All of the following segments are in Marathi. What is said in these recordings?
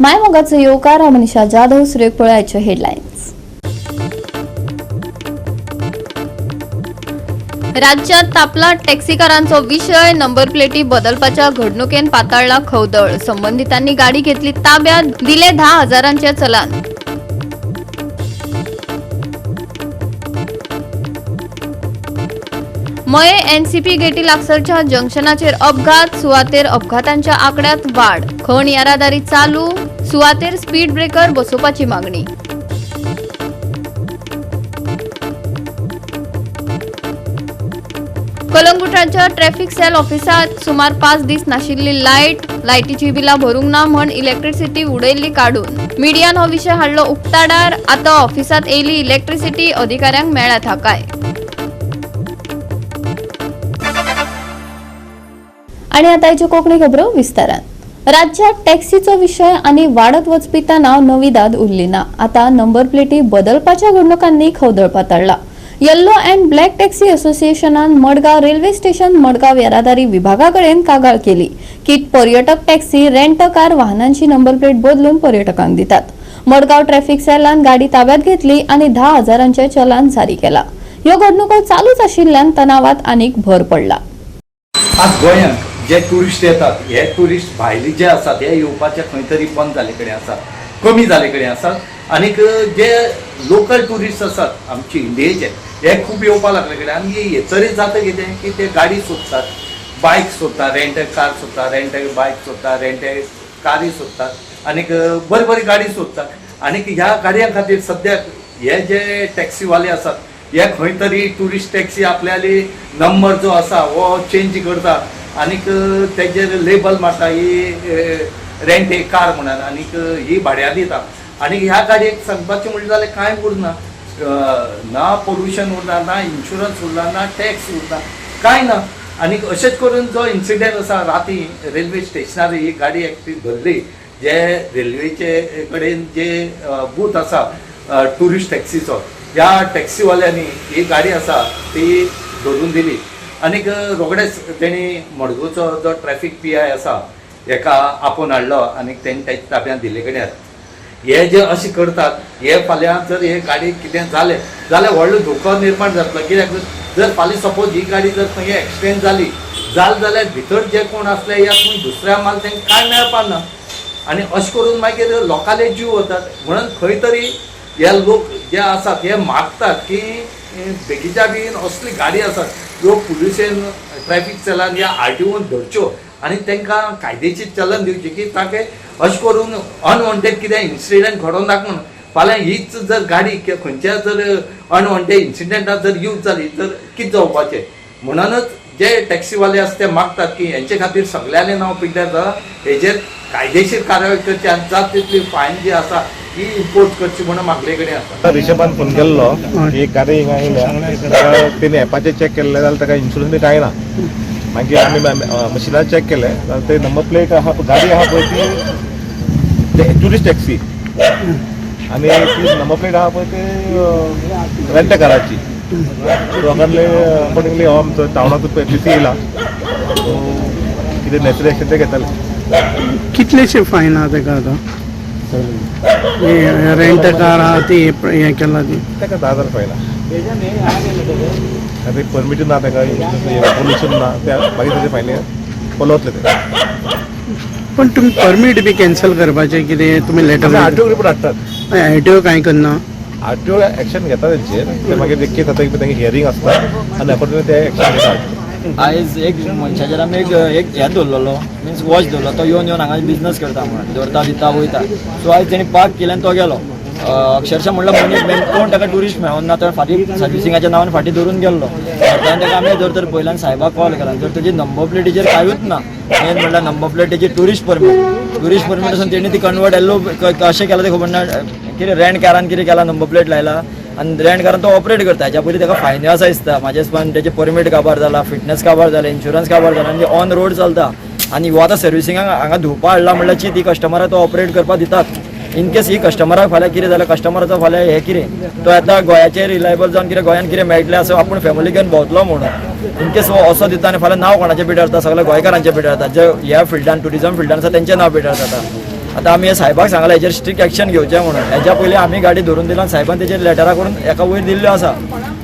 मायमोगाचे येवकार मनीषा जाधव सुरेख पळयाचे हेडलाईन्स। राज्यात तापला टॅक्सीकारांचो विषय। नंबर प्लेटी बदलपाच्या घडणुकेन पाताळला खवदळ। संबंधितांनी गाडी घेतली ताब्यात, दिले 10,000चे चलान। मये एनसीपी गेटी लागसरच्या जंक्शनाचेर अपघात। सुवातेर अपघातांच्या आकड्यात वाढ। खण येरादारी चालू। सुवातेर स्पीड ब्रेकर बसोवपाची मागणी। कलंगुटाच्या ट्रॅफिक सेल ऑफिसात सुमार 5 दीस नाशिल्ली लायटीची बिला भरूंक ना म्हण इलेक्ट्रिसिटी उडयल्ली काडून। मिडियान हो विषय हाडलो उक्ताडार। आता ऑफिसात येयली इलेक्ट्रिसिटी अधिकाऱ्यांक मेळ्ळा थाकाय। आणि आता याची कोंकणी खबरो विस्तारान। राज्यात टॅक्सीचो विषय आणि वाढत वचपी तणाव नवी दाद उरली ना। आता नंबर प्लेटी बदलपाच्या घडणुकांनी खवदळ पातळला। येल्लो अँड ब्लॅक टॅक्सी असोसिएशनान मडगाव रेल्वे स्टेशन मडगाव येरादारी विभागाकडेन कागाळ केली की पर्यटक टॅक्सी रेंट कार वाहनांची नंबर प्लेट बदलून पर्यटकांक दितात। मडगाव ट्रॅफिक सेलान गाडी ताब्यात घेतली आणि 10,000चे चलान जारी केला। ह्यो घडणुको चालूच आशिल्ल्यान तणावात आनीक भर पडला। आज गोंयांत जे टुरिस्ट येतात हे टुरिस्ट भायले जे आसात हे येवपाचे खंय तरी बंद जाले कडेन आसात, कमी जाले कडेन आसात। आनीक जे लोकल टुरिस्ट आसात आमचे इंडियेचे हे खूब येवपा लागले कडेन आनी हेचरी जाता कितें की ते गाडी सोदतात, बायक सोदतात, रेंटल कार सोदतात, रेंटल बायक सोदतात, रेंटल कारी सोदतात आनीक बरी बरी गाडी सोदतात। आनीक ह्या गाडयां खातीर सद्याक हे जे टॅक्सीवाले आसात हे खंय तरी टुरिस्ट टॅक्सी आपल्याली नंबर जो आसा हो चेंज करता आनीक तेजेर लेबल मारता ही रेंट ए कार म्हणून आनीक ही भाड्यार दिता। आनी ह्या गाडयेक सांगपाचें म्हणलें जाल्यार कांय उरना, ना पोल्युशन उरना, ना इन्शुरन्स उरना, ना टॅक्स उरना, कांय ना। आनीक अशेंच करून जो इन्सिडेंट आसा राती रेल्वे स्टेशनार ही गाडी एक्चुअली धरली, जे रेल्वेचे कडेन जे बूथ आसा टुरिस्ट टॅक्सीचो ह्या टॅक्सीवाल्यांनी ही गाडी आसा ती धरून दिली। आनीक रोखडेच तेणी मडगांवचो जो ट्रॅफिक PI आसा हेका आपोवन हाडलो आनीक तेणी तेच्या ताब्यांत दिले कडेन। हे जे अशें करतात हे फाल्यां जर हे गाडयेक कितें जालें जाल्यार व्हडलो धोको निर्माण जातलो। कित्याक जर फाल्यां सपोज ही गाडी जर खंय एक्सिडेंट जाली जाल्यार भितर जे कोण आसले या खंय दुसऱ्या माल तांकां कांय मेळपा ना आनी अशें करून मागीर लोकांले जीव वतात। म्हणून खंय तरी हे लोक जे आसात हे मागतात की बेगीच्या बेगीन असली गाडी आसात ह्यो पुलिसेन ट्रॅफिक सेलान या RTOन धरच्यो आनी तांकां कायदेशीर चलन दिवची की ताके अशें करून अनवॉन्टेड कितें इन्सिडेंट घडोवन नाका म्हणून। फाल्यां हीच जर गाडी खंयच्या जर अनवॉन्टेड इन्सिडेंटात जर यूज जाली तर कितें जावपाचें। म्हणूनच जे टॅक्सीवाले आसा ते मागतात की हेंचे खातीर सगळ्यांनी नांव पिड्ड्यार जाता, हेजेर कायदेशीर कारवाय करची आनी जाता तितली फायन जी आसा ही इम्पोज करची म्हणून मागले कडेन आसा। रिशबान फोन केल्लो एक गाडी हिंगा आयल्या तेणी एपाचेर चॅक केल्ले जाल्यार ताका इन्शुरन्स बी कांय ना। मागीर आमी मशिनार चॅक केले जाल्यार ते नंबर प्लेट आहा गाडी आहा पळय ती टुरिस्ट टॅक्सी आनी ती नंबर प्लेट आहा पळय ती रेंट काराची। दोगांतले अकॉर्डिंगली हो आमचो टावनाचो PC येयला कितें नॅचरल एक्शन ते घेतले। कितलेशे फायन आहा ताका आतां रेंट कार आहा ती हें केला ती ताका 10,000 फायन आहा। परमीट ना ताका पोल्युशन ना त्या मागीर ताचे फायन पलवतले ते। पण तुमी परमीट बी कॅन्सल करपाचें कितें तुमी लेटर RTO रिपोर्ट हाडटात। RTO कांय करना, RTO एक्शन घेता तेंचेर ते मागीर एक केस जाता तांगे हियरींग आसता आनी अकॉर्डिंगली ते एक्शन घेतात। आयज एक मनशाचेर आमी एक हे दवरलेलो मिन्स वॉच दवरलो, तो येवन हांगा बिजनस करता म्हणून दवरता दिता वयता। सो आयज तेणी पार्क केले आनी तो गेलो। अक्षरशः म्हणल्यार मनीस कोण ताका ट्युरिस्ट मेळोन ना, तो फाटीं सर्विसिंगाच्या नांवान फाटीं धरून गेल्लो। ताका आमी जर तर पयल्यान सायबाक कॉल केला जर तेजी नंबर प्लेटीचेर कांयूच ना, मेन म्हणल्यार नंबर प्लेटीची टुरिस्ट परमीट आसून तेणी ती कन्वर्ट येल्लो कशें केलां तें खबर ना, कितें रेंट कारान कितें केलां नंबर प्लेट लायला आनी रेंट कारान तो ऑपरेट करता। हेच्या पयलीं ताका फायन आसा दिसता म्हाजे हिसपान तेजें परमीट काबार जाला, फिटनेस काबार जाला, इन्शुरन्स काबार जाला आनी ऑन रोड चलता आनी हो आतां सर्विसिंगाक हांगा धुवपा हाडला म्हणल्यार ती कस्टमराक तो ऑपरेट करपाक दितात। इन केस ही कस्टमराक फाल्यां कितें जाल्यार कस्टमराचो फाल्यां हें कितें तो येता गोंयाचेर रिलायबल जावन कितें गोंयान कितें मेळटलें असो आपूण फॅमिली घेवन भोंवतलो म्हणून इन केस हो असो दिता आनी फाल्यां नांव कोणाचें पिड्यार जाता, सगळ्या गोंयकारांचें पिड्यार जाता, जे ह्या फिल्डान टुरिजम फिल्डान आसा तेंचें नांव पिड्यार जाता। आतां आमी हे साहेबाक सांगलां हेजेर स्ट्रिक्ट एक्शन घेवचें म्हणून. हेज्या पयलीं आमी गाडी धरून दिला साहेबान तेजेर लेटरां करून एका वयर दिल्ल्यो आसा.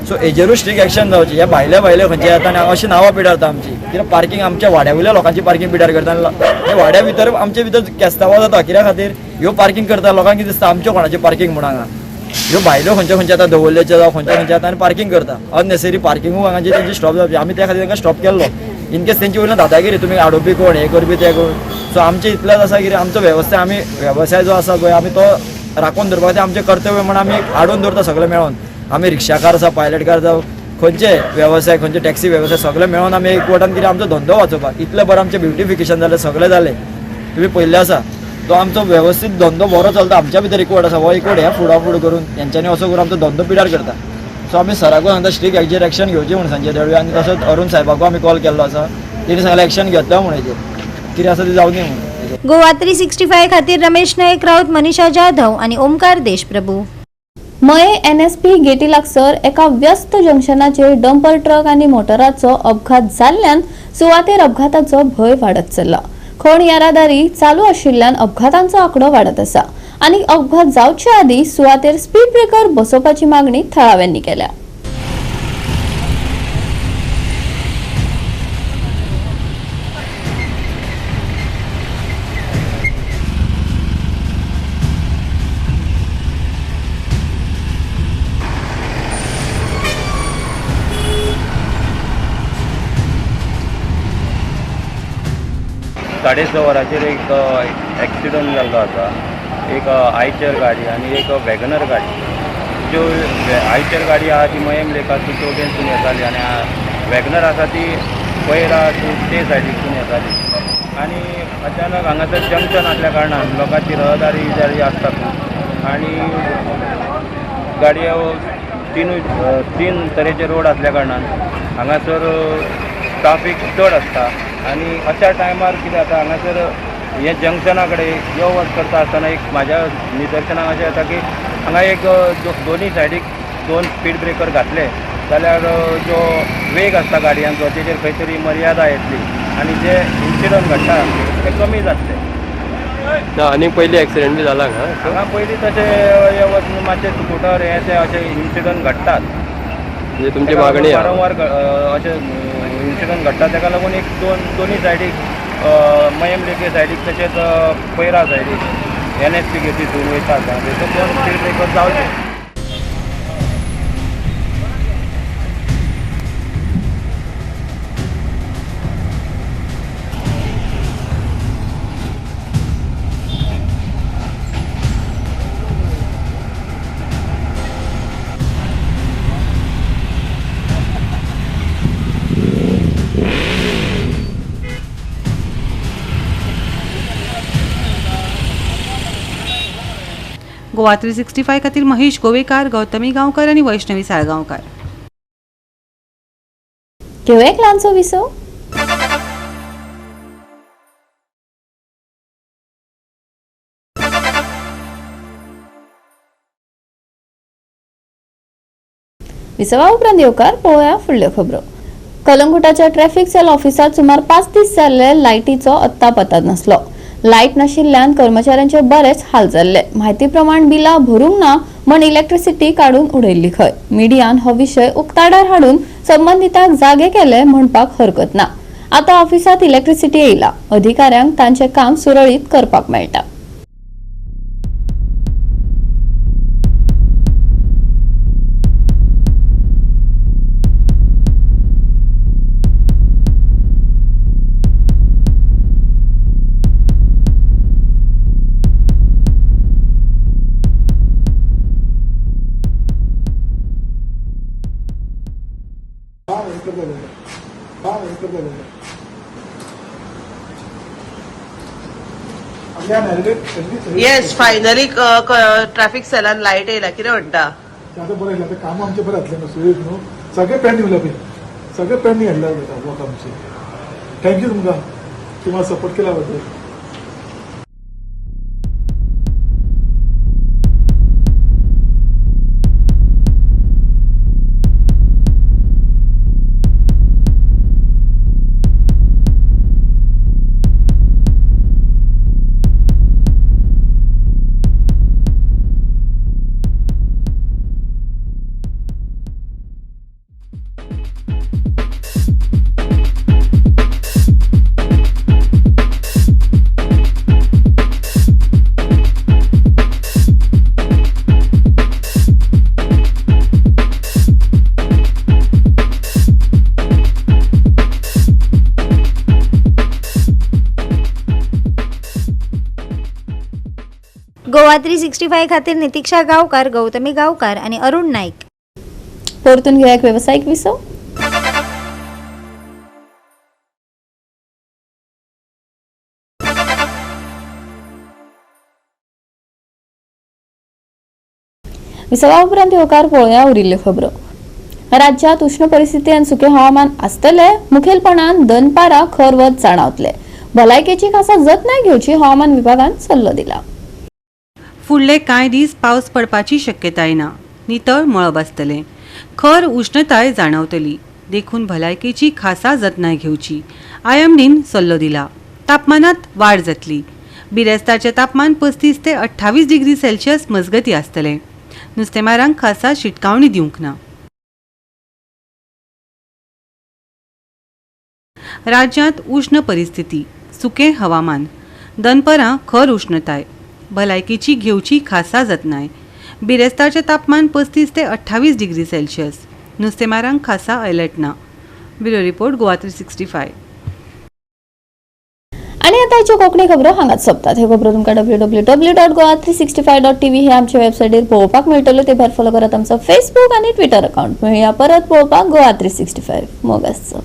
सो हेजेरूय स्ट्रिक्ट एक्शन जावची. हे भायले खंयचे येता आनी अशी नांवां पिडारता आमची. कित्याक पार्किंग आमच्या वाड्या वयल्या लोकांची पार्किंग पिड्यार करता आनी हे वाड्या भितर आमचे भितर केस्तांवां जाता. कित्या खातीर ह्यो पार्किंग करता लोकांक कितें दिसता आमच्या कोणाची पार्किंग म्हणून हांगा. ह्यो भायल्यो खंयचे आतां दवरलेचे जावं खंयचे आतां आनी पार्किंग करता. अननेसेसरी पार्किंगूय हांगाची तेंची स्टॉप जावची. आमी त्या खातीर तांकां स्टॉप केल्लो. इन केस तेंची वयल्यान दादागिरी तुमी आडोवपी कोण हे करपी ते कोण. सो आमचें इतलेंच आसा की आमचो वेवसाय जो आसा पळय आमी तो राखून दवरपाक तें आमचें कर्तव्य म्हणून आमी हाडून दवरता सगळे मेळोन. आमी रिक्षाकार आसा, पायलट कार जावं खंयचे वेवसाय खंयचे टॅक्सी वेवसाय सगळे मेळोन आमी एकवटान कितें आमचो धंदो वाचोवपाक. इतलें बरें आमचें ब्युटिफिकेशन जालें, सगळें जालें. तुमी पयल्लें आसा तो आमचो वेवस्थीत धंदो बरो चलता. आमच्या भितर एकवट आसा, हो एकवट हे फुडाफूड करून तेंच्यांनी असो करून आमचो धंदो पिड्यार करता. सो आमी सराकूय सांगता स्ट्रिक्ट हेजेर एक्शन घेवची म्हणून सांजे देळवी. आनी तसोच अरुण साहेबाकूय आमी कॉल केल्लो आसा. तेणी सांगलें एक्शन घेतल्या म्हणून हेजेर कितें आसा तें जावं दी म्हणून. गोवा 365 खातीर रमेश नायक राऊत, मनीषा जाधव आणि ओमकार देशप्रभू. मये NSP गेटी लागसर एका व्यस्त जंक्शनाचेर डंपर ट्रक आणि मोटराचो अपघात जाल्ल्यान सुवातेर अपघाताचो भंय वाडत चल्ला. खण येरादारी चालू आशिल्ल्यान अपघातांचो आंकडो वाडत आसा आणि अपघात जावचे आदी सुवातेर स्पीड ब्रेकर बसोवपाची मागणी थळाव्यांनी केल्या. साडे 6 वरांचेर एक एक्सिडंट जाल्लो आसा. एक आयचर गाडी आनी एक वॅगनर गाडी. ज्यो आयचर गाडी आहा ती मयम लेकाची चवटेनसून येताली आनी वॅगनर आसा ती पयरा ते सायडीसून येताली. आनी अचानक हांगासर जंक्शन आसल्या कारणान लोकांची रहदारी जारी आसता खूब. आनी गाडयो तीन तरेचे रोड आसल्या कारणान हांगासर ट्राफीक चड आसता. आनी अशा टायमार कितें जाता हांगासर हे जंक्शना कडेन यो वच करता आसतना एक म्हाज्या निदर्शनाक अशें येता की हांगा एक दोनी सायडीक 2 स्पीड ब्रेकर घातले जाल्यार जो वेग आसता गाडयांचो तेजेर खंय तरी मर्यादा येतली आनी जे इन्सिडंट घडटा ते कमी जातले. आनी पयली एक्सिडेंट बी जाला हांगा पयलीं तशें मातशे स्कुटर हे ते अशे इन्सिडंट घडटात. म्हणजे तुमची मागणी वारंवार अशे इन्सिडंट घडटा ताका लागून एक दोनी सायडीक मयम लेके सायडीक तशेंच पैरा सायडीक NSP गेटीसून वयतात तेचो 2 स्पीड ब्रेकर जावचे. गोवा 365 खातीर महेश गोवेकार, गौतमी गांवकर आणि वैष्णवी साळगांवकार. घेऊ एक ल्हानसो विसो. विसवा उपरांत येवकार पळोवया फुडल्यो खबरो. कलंगुटाच्या ट्रॅफिक सेल ऑफिसात सुमार 5 दीस जाल्ले लायटीचो अत्ता पत्ता नासलो. लायट नाशिल्ल्यान कर्मचाऱ्यांचे बरेच हाल जाल्ले. म्हायती प्रमाण बिलां भरूंक ना म्हण इलेक्ट्रिसिटी काडून उडयल्ली खंय. मिडियान हो विशय उक्ताडार हाडून संबंधिताक जागे केले म्हणपाक हरकत ना. आता ऑफिसात इलेक्ट्रिसिटी येयला. अधिकाऱ्यांक तांचे काम सुरळीत करपाक मेळटा. येस फायनली ट्रॅफिक सेलान लायट येयला. कितें म्हणटा आतां बरें येयला. काम आमचे बरें जातलें न्हू सुरळीत न्हू. सगळे पेंडींग उरला पळय सगळे पेंडींग हाडल्या वर्क आमचे. थँक्यू तुमकां तुम्हाला सपोर्ट केल्या बद्दल. गोवा 365 खातीर नितिक्षा गांवकार, गौतमी गांवकार आणि अरुण नाईक. परतून घेऊया एक व्यावसायिक विसव. विसवा उपरांत होकार पळोवया उरिल्ल्यो खबरो. राज्यात उष्ण परिस्थिती आनी सुके हवामान आसतले. मुखेलपणान दनपारां खर वत जाणवतले. भलायकेची खासा जतनाय घेवची हवामान विभागान सल्लो दिला. फुडले कांय दीस पावस पडपाची शक्यताय ना. नितळ मळब आसतले. खर उष्णताय जाणवतली. देखून भलायकेची खासा जतनाय घेवची आयएमडीन सल्लो दिला. तापमानात वाड जातली. बिरेस्तारचे तापमान 35 ते 28 डिग्री सेल्सियस मजगती आसतले. नुस्तेमारांक खासा शिटकावणी दिवंक ना. राज्यांत उष्ण परिस्थिती, सुके हवामान, दनपरां खर उष्णताय, भलायकेची घेवची खासा जतनाय. बिरेस्तारचे तापमान 35 ते 28 डिग्री सेल्सियस. नुस्तेमारांक खासा अलर्ट ना. Bureau report Goa 365. आणि आता आयच्यो कोंकणी खबरो हांगाच सोंपतात. हे खबरो तुमकां www.goa365.tv हे आमच्या वेबसायटीर पळोवपाक मेळटल्यो. ते भायर फॉलो करात आमचो फेसबूक आनी ट्विटर अकाउंट. मेळुया परत पळोवपाक गोवा 365. मोग आसचो.